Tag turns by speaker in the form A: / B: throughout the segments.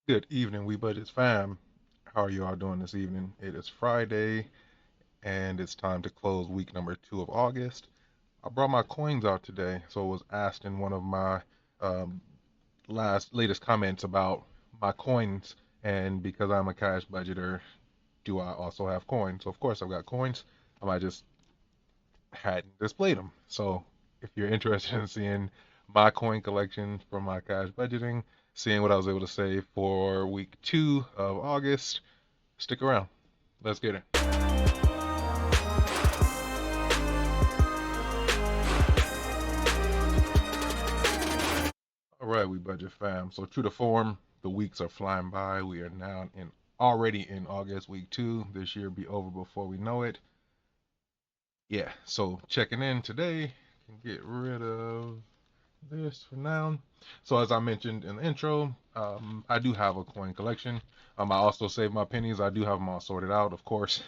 A: Good evening, We Budgets fam. How are you all doing this evening? It is Friday and it's time to close week number 2 of August. I brought my coins out today, so it was asked in one of my um, latest comments about my coins, and because I'm a cash budgeter, do I also have coins? So of course I've got coins. I just hadn't displayed them. So if you're interested in seeing my coin collection from my cash budgeting, seeing what I was able to save for week 2 of August, stick around. Let's get it. All right, we budget fam. So true to form, the weeks are flying by. We are now in already in August, week 2. This year be over before we know it. Yeah, so checking in today, can get rid of this for now. So as I mentioned in the intro, I do have a coin collection. I also save my pennies. I do have them all sorted out, of course.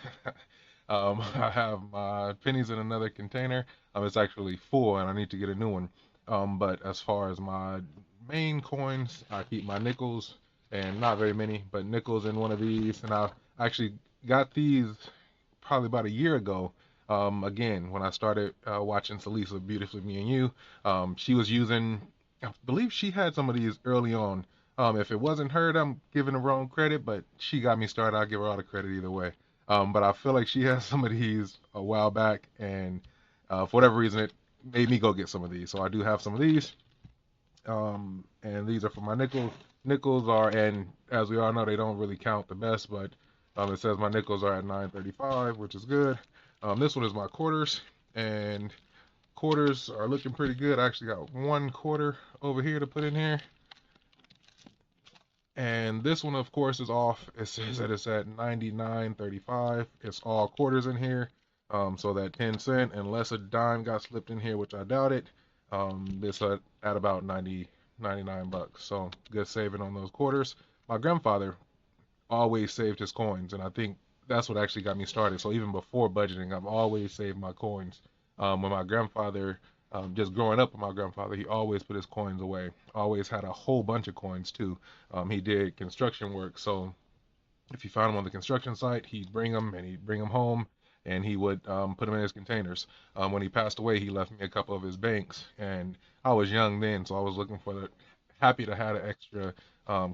A: I have my pennies in another container. It's actually full, and I need to get a new one. But as far as my main coins, I keep my nickels, and not very many, but nickels in one of these. And I actually got these probably about a year ago. Again, when I started watching Salisa Beautifully Me and You, she was using, I believe she had some of these early on. If it wasn't her, I'm giving the wrong credit, but she got me started. I'll give her all the credit either way. But I feel like she has some of these a while back, and for whatever reason, it made me go get some of these. So I do have some of these, and these are for my nickels. Nickels are, and as we all know, they don't really count the best, but it says my nickels are at 9.35, which is good. This one is my quarters, and quarters are looking pretty good. I actually got 1 quarter over here to put in here. And this one, of course, is off. It says that it's at 99.35. It's all quarters in here. So that 10 cent, unless a dime got slipped in here, which I doubt it, this at about 99 bucks. So good saving on those quarters. My grandfather always saved his coins, and I think that's what actually got me started. So even before budgeting, I've always saved my coins. When my grandfather, just growing up with my grandfather, he always put his coins away. Always had a whole bunch of coins too. He did construction work, so if you found them on the construction site, he'd bring them and he'd bring them home and he would put them in his containers. When he passed away, he left me a couple of his banks, and I was young then, so I was looking for the happy to have the extra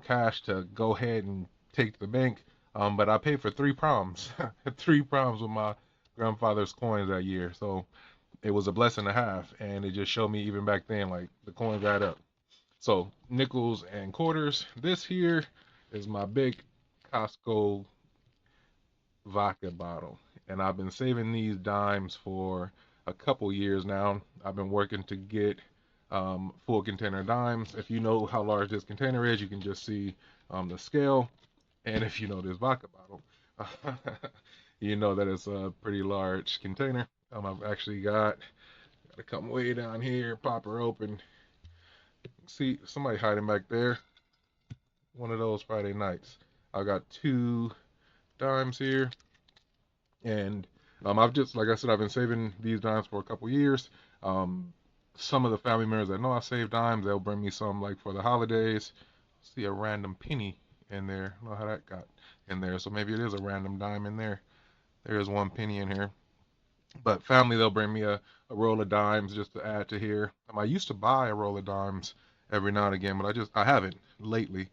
A: cash to go ahead and take to the bank. But I paid for 3 proms, 3 proms with my grandfather's coins that year, so it was a blessing to have, and it just showed me even back then like the coins add up. So nickels and quarters. This here is my big Costco vodka bottle. And I've been saving these dimes for a couple years now. I've been working to get full container dimes. If you know how large this container is, you can just see the scale. And if you know this vodka bottle, you know that it's a pretty large container. I've actually got to come way down here, pop her open. See somebody hiding back there. One of those Friday nights. I got 2 dimes here, and I've just, like I said, I've been saving these dimes for a couple years. Um, some of the family members that know I save dimes, they'll bring me some like for the holidays. See a random penny in there. I don't know how that got in there, so maybe it is a random dime in there. There is 1 penny in here. But family, they'll bring me a roll of dimes just to add to here. I used to buy a roll of dimes every now and again, but I haven't lately,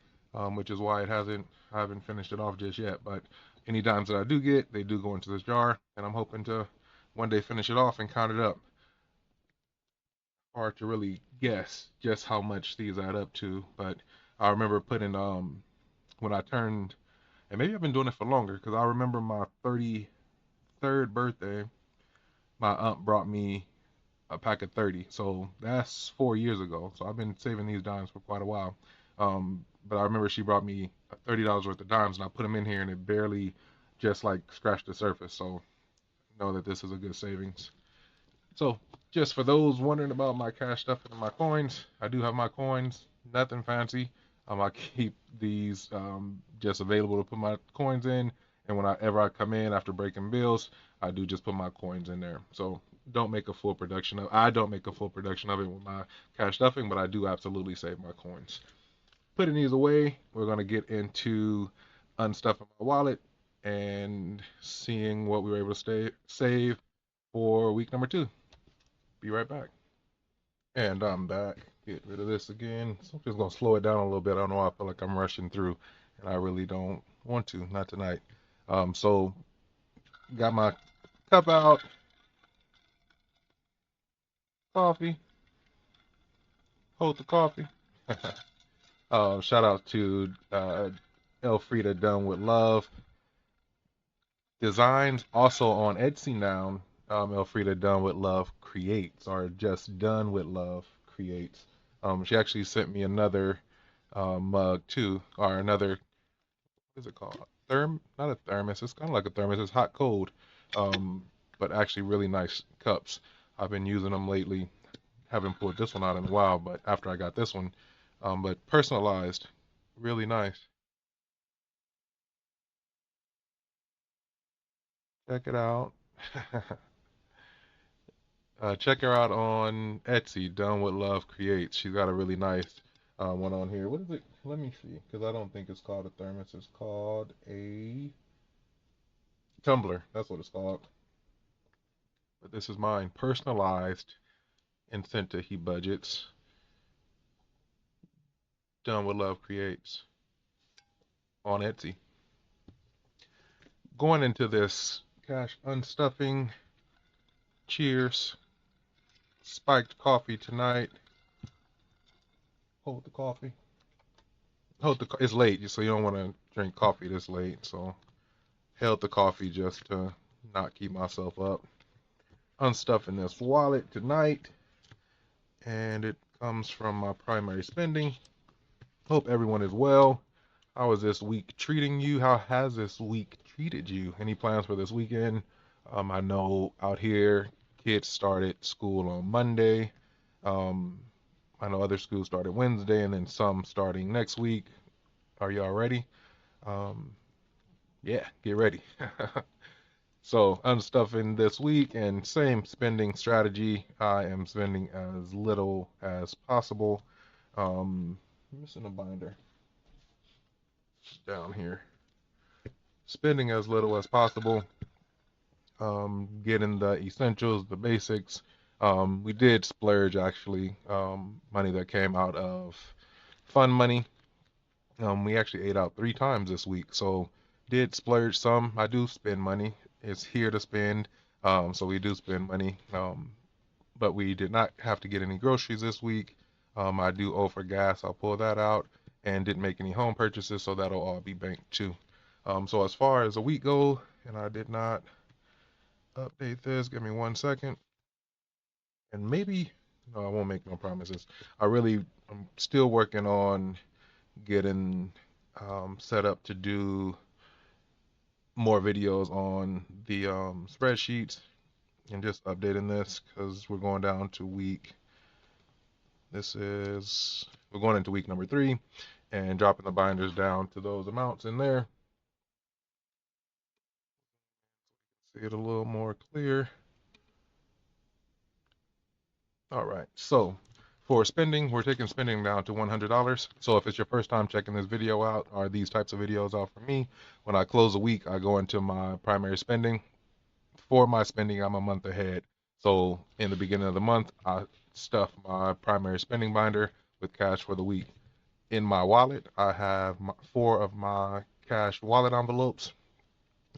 A: which is why I haven't finished it off just yet. But any dimes that I do get, they do go into this jar, and I'm hoping to one day finish it off and count it up. Hard to really guess just how much these add up to, but I remember putting when I turned, and maybe I've been doing it for longer because I remember my 33rd birthday, my aunt brought me a pack of 30. So that's 4 years ago. So I've been saving these dimes for quite a while. But I remember she brought me $30 worth of dimes, and I put them in here, and it barely just like scratched the surface. So know that this is a good savings. So just for those wondering about my cash stuff and my coins, I do have my coins. Nothing fancy. I keep these just available to put my coins in, and whenever I come in after breaking bills, I do just put my coins in there. So don't make a full production of. I don't make a full production of it with my cash stuffing, but I do absolutely save my coins. putting these away, we're going to get into unstuffing my wallet and seeing what we were able to save for week number 2. Be right back. And I'm back. Get rid of this again. So I'm just going to slow it down a little bit. I don't know why I feel like I'm rushing through, and I really don't want to. Not tonight. So got my cup out, coffee, hold the coffee. Shout out to Elfrida Done with Love Designs. Also on Etsy now, Elfrida Done with Love Creates, or just Done with Love Creates. She actually sent me another mug too, or another, what is it called? Not a thermos. It's kind of like a thermos. It's hot cold, but actually really nice cups. I've been using them lately. Haven't pulled this one out in a while, but after I got this one, but personalized, really nice. Check it out. Check her out on Etsy. Done with Love Creates. She's got a really nice one on here. What is it? Let me see, because I don't think it's called a thermos. It's called a tumbler. That's what it's called. But this is mine, personalized and sent to He Budgets. Done with Love Creates on Etsy. Going into this cash unstuffing. Cheers. Spiked coffee tonight. Hold the coffee. It's late, so you don't want to drink coffee this late. So held the coffee just to not keep myself up. Unstuffing this wallet tonight, and it comes from my primary spending. Hope everyone is well. How is this week treating you? How has this week treated you? Any plans for this weekend? I know out here kids started school on Monday. Um, I know other schools started Wednesday, and then some starting next week. Are y'all ready? Um, yeah, get ready. So unstuffing this week, and same spending strategy. I am spending as little as possible. Missing a binder down here. Spending as little as possible. Getting the essentials, the basics. We did splurge actually. Money that came out of fun money. We actually ate out 3 times this week, so did splurge some. I do spend money. It's here to spend, so we do spend money. But we did not have to get any groceries this week. I do owe for gas. I'll pull that out, and didn't make any home purchases, so that'll all be banked too. So as far as a week go, and I did not update this. Give me 1 second, and maybe no, I won't make no promises. I'm still working on getting set up to do more videos on the spreadsheets, and just updating this because we're going down to we're going into week number 3, and dropping the binders down to those amounts in there. See it a little more clear. All right, so for spending, we're taking spending down to $100. So if it's your first time checking this video out, or these types of videos out for me, when I close a week, I go into my primary spending. For my spending, I'm a month ahead. So in the beginning of the month, I stuff my primary spending binder with cash for the week. In my wallet, I have 4 of my cash wallet envelopes,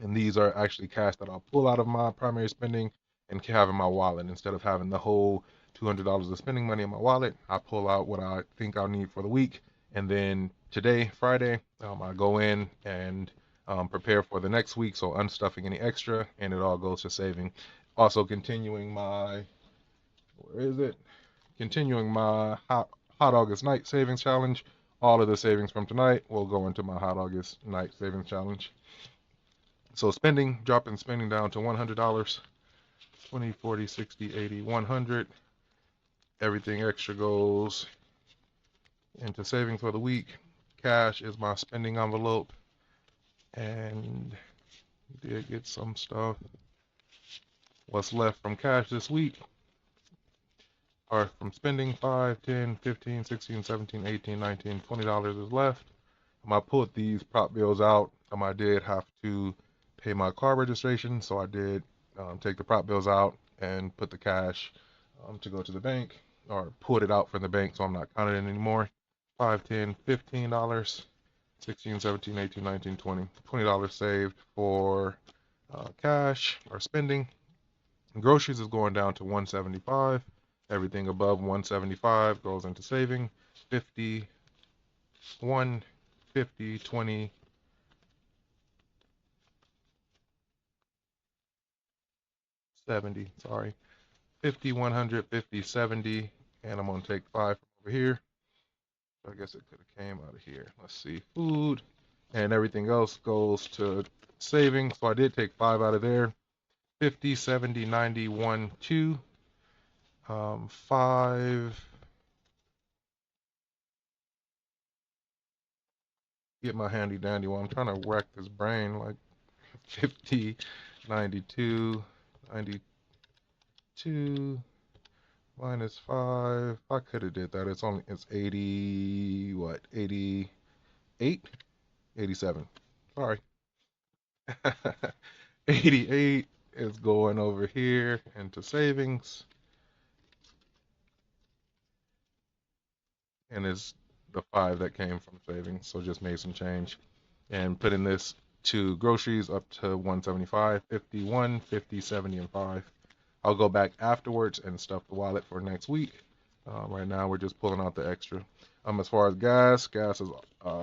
A: and these are actually cash that I'll pull out of my primary spending and have in my wallet. Instead of having the whole $200 of spending money in my wallet, I pull out what I think I'll need for the week, and then today, Friday, I go in and prepare for the next week, so unstuffing any extra, and it all goes to saving. Also continuing my, where is it? Continuing my Hot August Night Savings Challenge. All of the savings from tonight will go into my Hot August Night Savings Challenge. So dropping spending down to $100, 20, 40, 60, 80, 100. Everything extra goes into savings for the week. Cash is my spending envelope, and did get some stuff. What's left from cash this week? or from spending, 5, 10, 15, 16, 17, 18, 19, $20 is left. I pulled these prop bills out. I did have to pay my car registration, so I did take the prop bills out and put the cash to go to the bank, or pulled it out from the bank, so I'm not counting it anymore. 5, 10, $15, 16, 17, 18, 19, 20. $20 saved for cash or spending. Groceries is going down to 175. Everything above 175 goes into saving. 50, 1, 50, 20, 70. Sorry. 50, 100, 50, 70. And I'm going to take 5 from over here. So I guess it could have came out of here. Let's see. Food. And everything else goes to saving. So I did take 5 out of there. 50, 70, 90, 1, 2. 5. Get my handy dandy one. I'm trying to rack this brain. Like 50, 92, 92 minus 5. I could have did that. It's 80, what? 88, 87. Sorry. 88 is going over here into savings, and is the 5 that came from savings. So just made some change and putting this to groceries up to 175, 51, 50, 70, and 5. I'll go back afterwards and stuff the wallet for next week. Right now we're just pulling out the extra. As far as gas is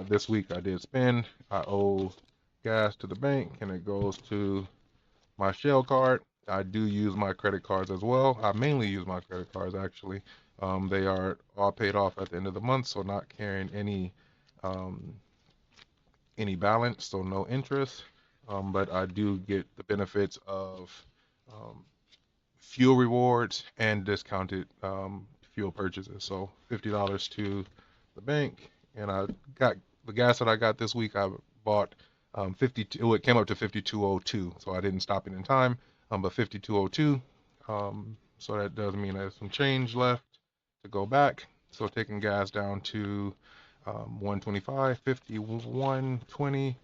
A: this week I did spend. I owe gas to the bank, and it goes to my Shell card. I do use my credit cards as well. I mainly use my credit cards actually. They are all paid off at the end of the month, so not carrying any balance, so no interest. But I do get the benefits of um, fuel rewards and discounted fuel purchases. So $50 to the bank, and I got the gas that I got this week. I bought 52. It came up to 52.02, so I didn't stop it in time. But 52.02. So that does mean there's some change left to go back. So taking gas down to 125, 51.20,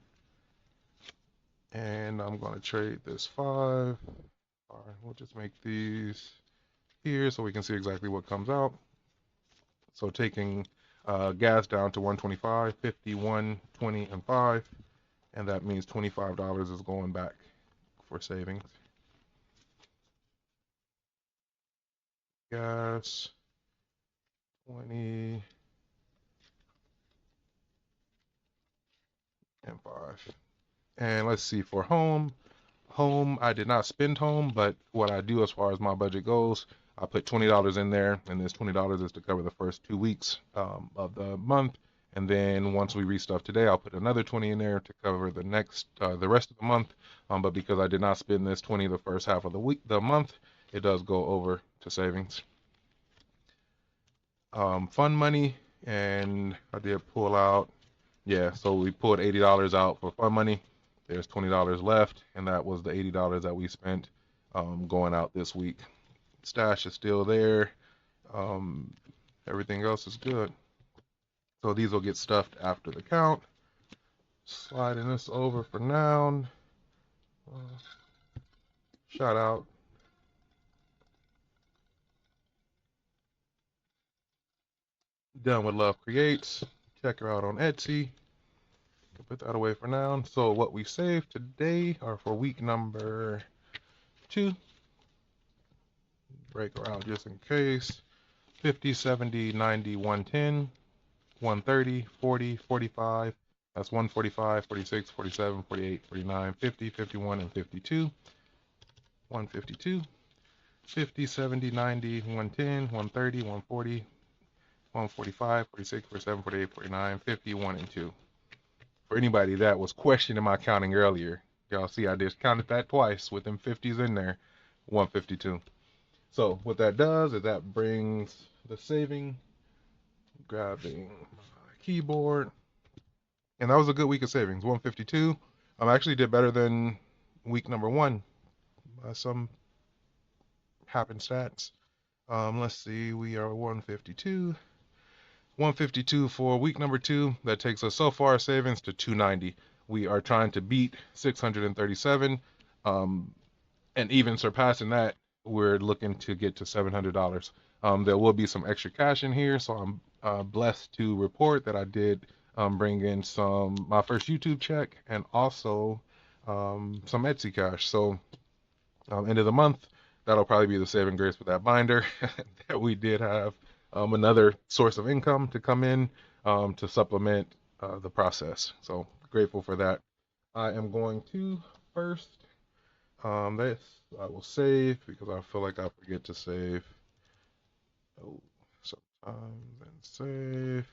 A: and I'm gonna trade this 5. All right, we'll just make these here so we can see exactly what comes out. So taking gas down to 125, 51, 20, and 5, and that means $25 is going back for savings. Gas, 20, and 5. And let's see, for home, I did not spend home, but what I do as far as my budget goes, I put $20 in there, and this $20 is to cover the first 2 weeks of the month. And then once we restuff today, I'll put another 20 in there to cover the rest of the month. But because I did not spend this 20 the first half of the month, it does go over to savings. Fund money, and I did pull out. Yeah, so we pulled $80 out for fund money. There's $20 left, and that was the $80 that we spent going out this week. Stash is still there. Everything else is good. So these will get stuffed after the count. Sliding this over for noun. Shout out. Done with Love Creates. Check her out on Etsy. Put that away for now. So what we saved today are for week number 2. Break around just in case. 50, 70, 90, 110, 130, 40, 45. That's 145, 46, 47, 48, 49, 50, 51, and 52. 152. 50, 70, 90, 110, 130, 140, 145, 46, 47, 48, 49, 51, and 2. For anybody that was questioning my counting earlier, y'all see I just counted that twice with them 50s in there. 152. So what that does is that brings the saving, grabbing my keyboard, and that was a good week of savings. 152. I actually did better than week number 1 by some happenstance. Let's see, we are 152. 152 for week number 2. That takes us so far savings to 290. We are trying to beat 637. Um, and even surpassing that, we're looking to get to $700. There will be some extra cash in here, so I'm blessed to report that I did bring in my first YouTube check and also some Etsy cash. So end of the month, that'll probably be the saving grace with that binder that we did have another source of income to come in to supplement the process. So grateful for that. I am going to first this I will save because I feel like I forget to save. Oh, sometimes and save.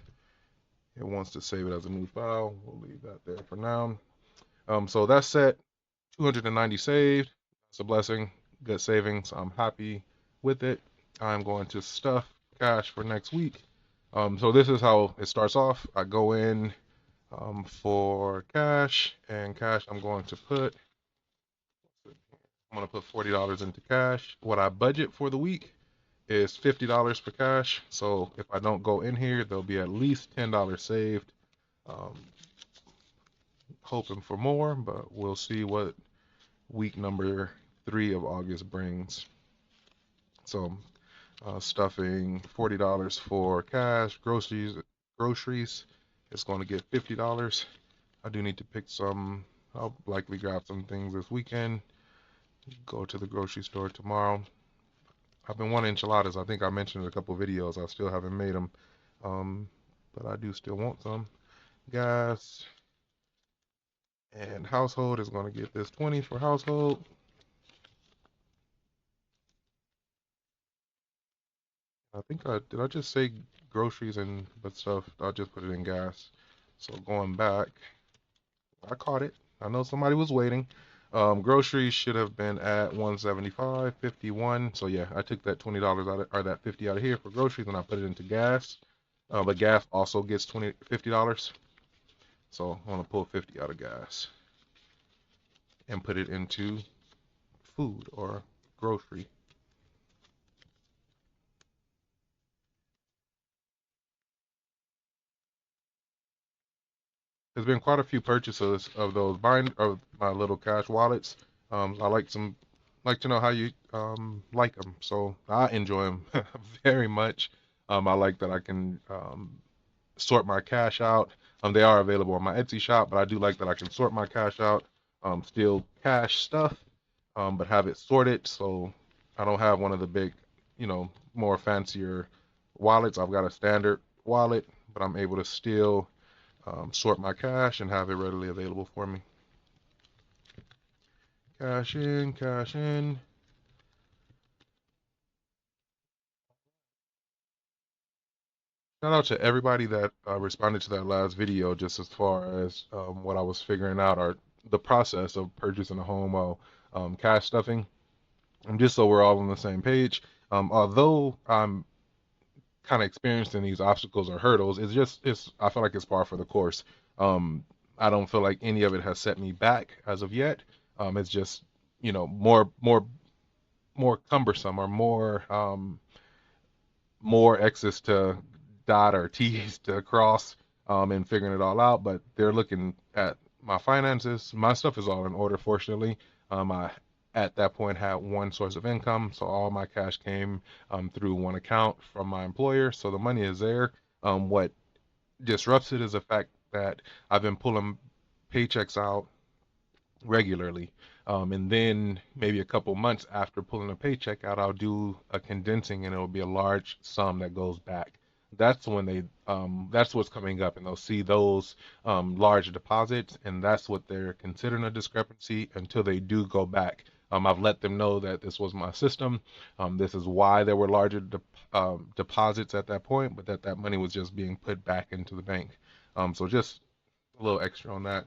A: It wants to save it as a new file. We'll leave that there for now. So that's set. 290 saved. It's a blessing. Good savings. I'm happy with it. I'm going to stuff cash for next week. So this is how it starts off. I go in for cash, and cash I'm going to put $40 into cash. What I budget for the week is $50 for cash. So if I don't go in here, there'll be at least $10 saved. Um, Hoping for more, but we'll see what week number 3 of August brings. So stuffing $40 for cash. Groceries is going to get $50. I do need to pick some. I'll likely grab some things this weekend. Go to the grocery store tomorrow. I've been wanting enchiladas. I think I mentioned in a couple videos. I still haven't made them, but I do still want some. Gas and household is going to get this 20 for household. I think did I just say groceries and but stuff? I just put it in gas. So going back, I caught it. I know somebody was waiting. Groceries should have been at 175.51. So yeah, I took that $20 out of, or that 50 out of here for groceries and I put it into gas. But gas also gets $50. So I want to pull 50 out of gas and put it into food or grocery. There's been quite a few purchases of those of my little cash wallets. I like to know how you like them, so I enjoy them very much. I like that I can sort my cash out. They are available on my Etsy shop, but I do like that I can sort my cash out. Still cash stuff, but have it sorted so I don't have one of the big, more fancier wallets. I've got a standard wallet, but I'm able to still sort my cash and have it readily available for me. Cash in, cash in. Shout out to everybody that responded to that last video, just as far as what I was figuring out or the process of purchasing a home while cash stuffing. And just so we're all on the same page, although I'm kind of experienced in these obstacles or hurdles, it's I feel like it's par for the course. Um, I don't feel like any of it has set me back as of yet. It's just more cumbersome or more X's to dot or T's to cross and figuring it all out. But they're looking at my finances. My stuff is all in order, fortunately. I at that point had one source of income, so all my cash came through one account from my employer. So the money is there. What disrupts it is the fact that I've been pulling paychecks out regularly. And then maybe a couple months after pulling a paycheck out, I'll do a condensing and it'll be a large sum that goes back. That's when that's what's coming up, and they'll see those large deposits, and that's what they're considering a discrepancy until they do go back. I've let them know that this was my system. This is why there were larger deposits at that point, but that money was just being put back into the bank. So just a little extra on that.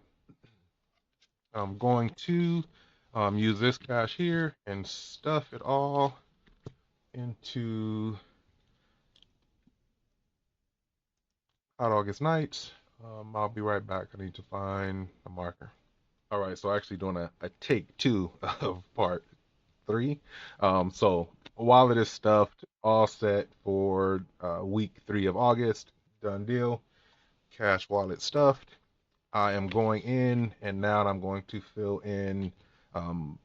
A: I'm going to use this cash here and stuff it all into Hot August Nights. I'll be right back. I need to find a marker. All right, so actually doing a take two of part 3. So wallet is stuffed, all set for week 3 of August. Done deal. Cash wallet stuffed. I am going in, and now I'm going to fill in um,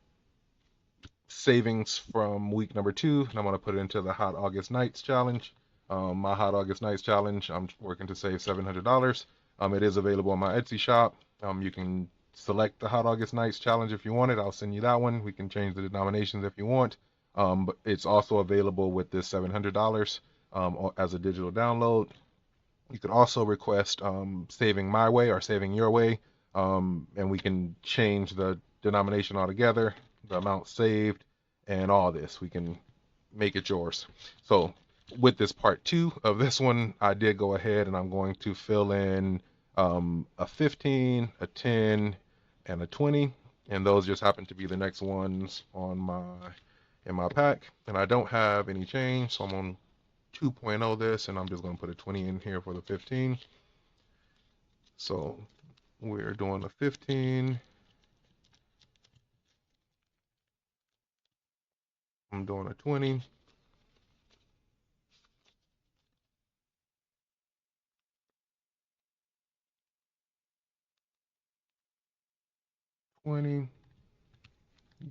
A: savings from week number 2, and I'm going to put it into the Hot August Nights challenge. My Hot August Nights challenge, I'm working to save $700. It is available on my Etsy shop. You can select the Hot August Nights challenge if you want it. I'll send you that one. We can change the denominations if you want. But it's also available with this $700 as a digital download. You could also request saving my way or saving your way, and we can change the denomination altogether, the amount saved, and all this. We can make it yours. So with this part 2 of this one, I did go ahead and I'm going to fill in a 15, a 10, and a 20, and those just happen to be the next ones on my in my pack. And I don't have any change, so I'm on 2.0 this, and I'm just going to put a 20 in here for the 15. So we're doing a 15. I'm doing a 20. 20.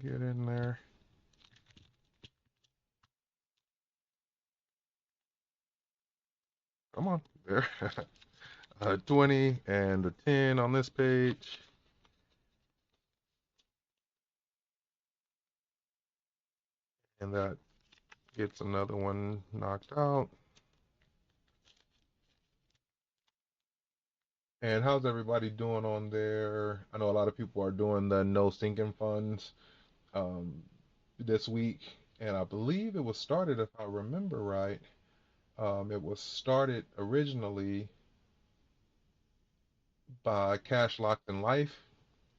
A: Get in there. Come on. There. A 20 and a 10 on this page. And that gets another one knocked out. And how's everybody doing on there? I know a lot of people are doing the no sinking funds um, this week. And I believe it was started, if I remember right, it was started originally by Cash Locked in Life,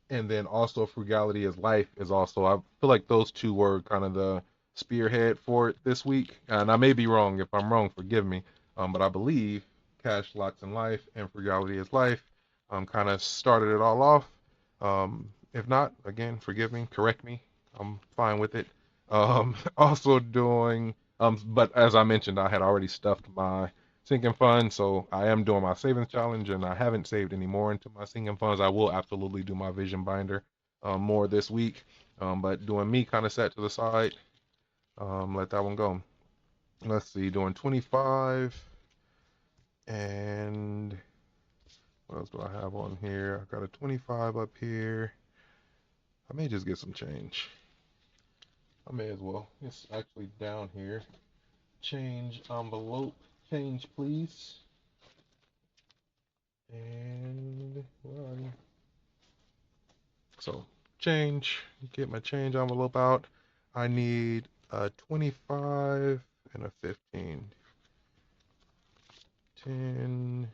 A: and then also Frugality is Life is also. I feel like those two were kind of the spearhead for it this week, and I may be wrong. If I'm wrong, forgive me. But I believe Cash Locked in Life and Frugality is Life kind of started it all off. If not, again, forgive me, correct me. I'm fine with it. Also doing, but as I mentioned, I had already stuffed my sinking fund, so I am doing my savings challenge, and I haven't saved any more into my sinking funds. I will absolutely do my vision binder more this week, but doing me kind of set to the side. Let that one go. Let's see, doing 25, and what else do I have on here? I got a 25 up here. I may just get some change. I may as well. It's actually down here. Change envelope. Change, please. And where are you? So change. Get my change envelope out. I need a 25 and a 15. 10,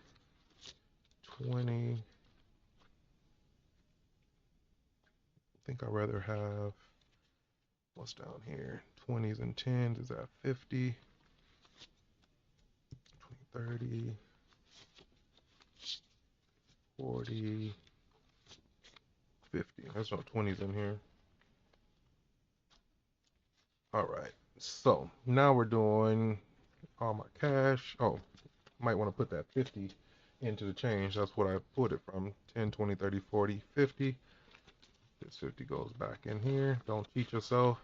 A: 20. I think I'd rather have what's down here. 20s and 10s is at 50. 30, 40, 50. There's no 20s in here. All right. So now we're doing all my cash. Oh, might want to put that 50 into the change. That's what I put it from. 10, 20, 30, 40, 50. This 50 goes back in here. Don't cheat yourself.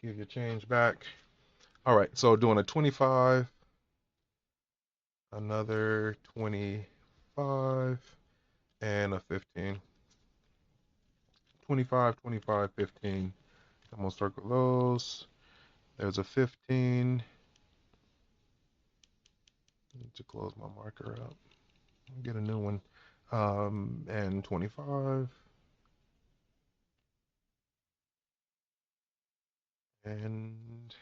A: Give your change back. All right. So doing a 25, another 25, and a 15. 25, 25, 15. I'm going to circle those. There's a 15. Need to close my marker up. Get a new one. And 25. And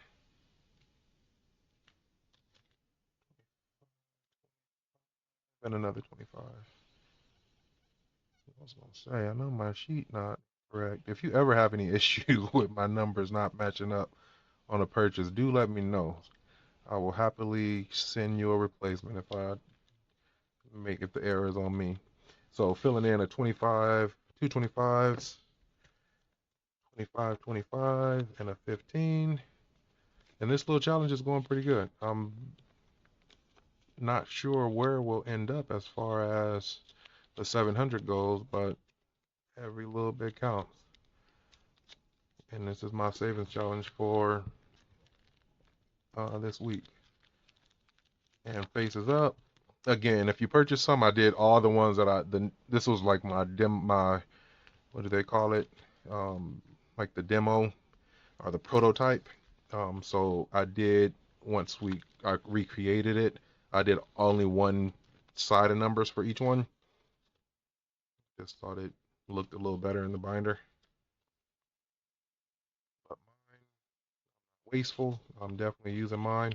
A: another 25. I was gonna say, I know my sheet not correct. If you ever have any issues with my numbers not matching up on a purchase, do let me know. I will happily send you a replacement if the error is on me. So filling in a 25, two 25s, 25, 25, and a 15. And this little challenge is going pretty good. I'm not sure where we'll end up as far as the 700 goes, but every little bit counts. And this is my savings challenge for this week. And faces up. Again, if you purchase some, I did all the ones that this was like my what do they call it? Like the demo or the prototype. So I did, once I recreated it, I did only one side of numbers for each one. Just thought it looked a little better in the binder. But mine, wasteful. I'm definitely using mine.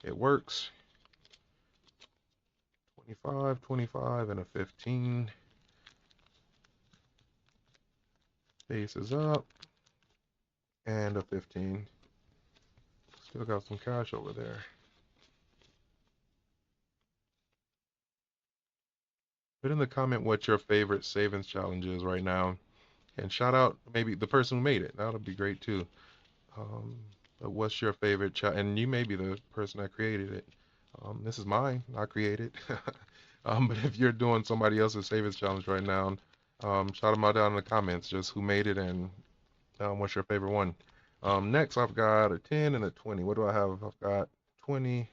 A: It works. 25, 25, and a 15. Faces up. And a 15. Still got some cash over there. Put in the comment what your favorite savings challenge is right now. And shout out maybe the person who made it. That'll be great too. But what's your favorite challenge? And you may be the person that created it. This is mine. I created. But if you're doing somebody else's savings challenge right now, shout them out down in the comments. Just who made it and what's your favorite one. Next, I've got a 10 and a 20. What do I have? I've got 20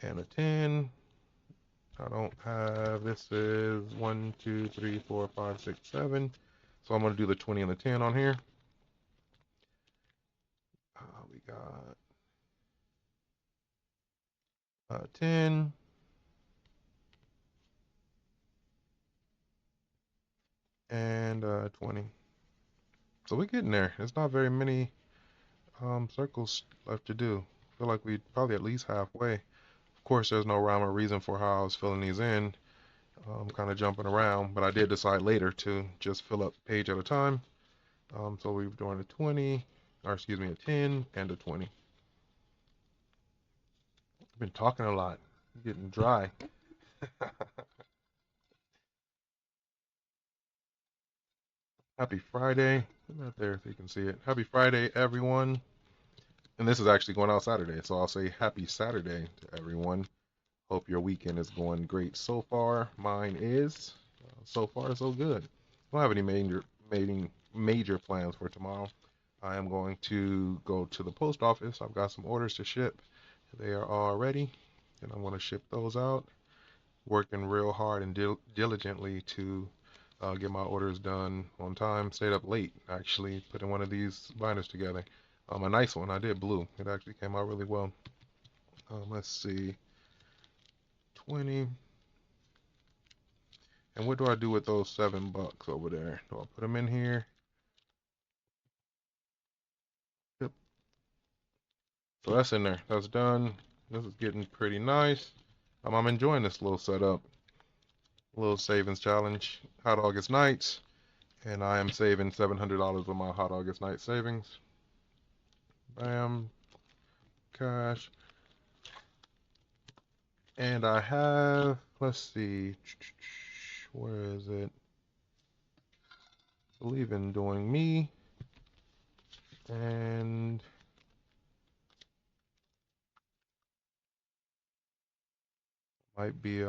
A: and a 10. I don't have, this is 1, 2, 3, 4, 5, 6, 7. So I'm going to do the 20 and the 10 on here. We got 10. And 20. So we're getting there. There's not very many circles left to do. I feel like we're probably at least halfway. Of course, there's no rhyme or reason for how I was filling these in. I'm kind of jumping around, but I did decide later to just fill up page at a time. So we're doing a 20, or excuse me, a 10 and a 20. I've been talking a lot. I'm getting dry. Happy Friday. Put that there so you can see it. Happy Friday, everyone. And this is actually going out Saturday, so I'll say happy Saturday to everyone. Hope your weekend is going great so far. Mine is. So far, so good. I don't have any major plans for tomorrow. I am going to go to the post office. I've got some orders to ship. They are all ready, and I'm going to ship those out. Working real hard and diligently to get my orders done on time. Stayed up late, actually, putting one of these binders together. A nice one. I did blue. It actually came out really well. Let's see. 20. And what do I do with those $7 over there? Do I put them in here? Yep. So that's in there. That's done. This is getting pretty nice. I'm enjoying this little setup. Little savings challenge. Hot August nights. And I am saving $700 with my Hot August night savings. Bam. Cash. And I have, let's see, where is it? Believe in doing me. And might be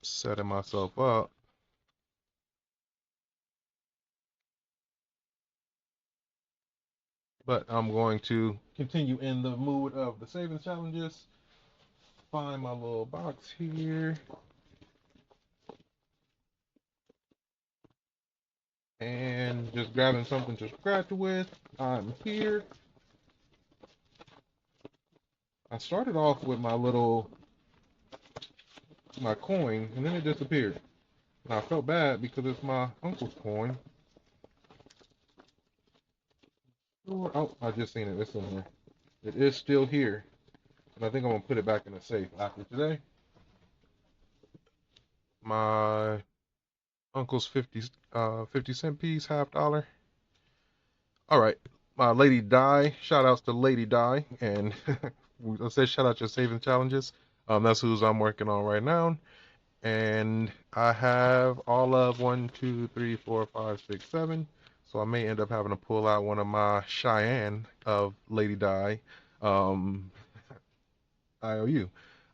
A: setting myself up. But I'm going to continue in the mood of the savings challenges. Find my little box here. And just grabbing something to scratch with. I'm here. I started off with my coin, and then it disappeared. And I felt bad because it's my uncle's coin. Oh, I just seen it. It's in here. It is still here. And I think I'm going to put it back in the safe after today. My uncle's 50-cent piece, $half. All right. Lady Di. Shout outs to Lady Di. And I said shout out your saving challenges. That's who's I'm working on right now. And I have all of 1, 2, 3, 4, 5, 6, 7. So I may end up having to pull out one of my Cheyenne of Lady Di IOU.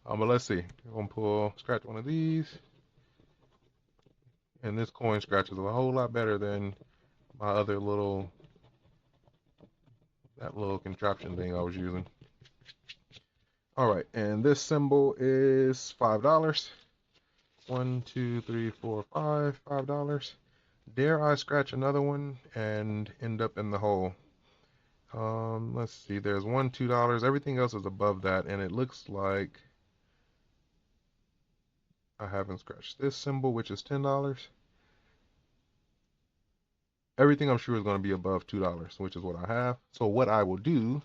A: But let's see. I'm gonna scratch one of these, and this coin scratches a whole lot better than my other that little contraption thing I was using. All right, and this symbol is $5. 1, 2, 3, 4, 5, $5. Dare I scratch another one and end up in the hole? Let's see. There's $1, $2. Everything else is above that, and it looks like I haven't scratched this symbol, which is $10. Everything I'm sure is going to be above $2, which is what I have. So what I will do,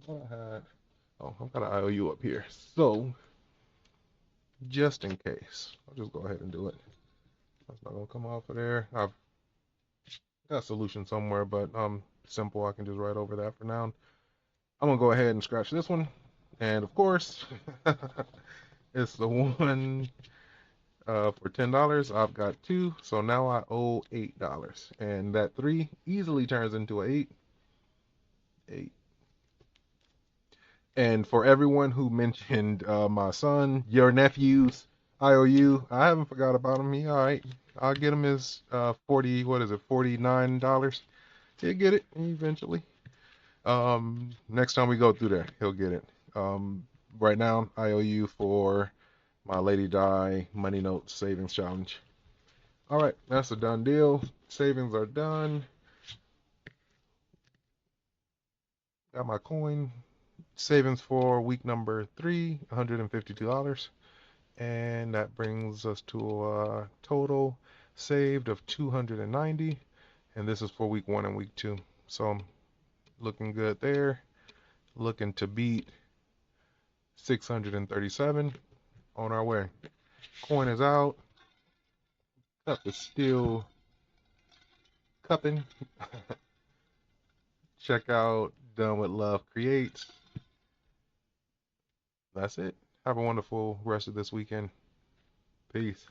A: I've got an IOU up here. So just in case, I'll just go ahead and do it. That's not going to come off of there. I've got a solution somewhere, but simple. I can just write over that for now. I'm going to go ahead and scratch this one. And of course, it's the one for $10. I've got 2, so now I owe $8. And that 3 easily turns into an 8. 8. And for everyone who mentioned my son, your nephew's IOU, I haven't forgot about him. He all right. I'll get him his $49. He'll get it eventually. Next time we go through there, he'll get it. Right now, IOU for my Lady Di Money Note Savings Challenge. All right, that's a done deal. Savings are done. Got my coin. Savings for week number 3, $152. And that brings us to a total saved of $290. And this is for week 1 and week 2. So looking good there. Looking to beat 637. On our way. Coin is out. Cup is still cupping. Check out Done With Love Creates. That's it. Have a wonderful rest of this weekend. Peace.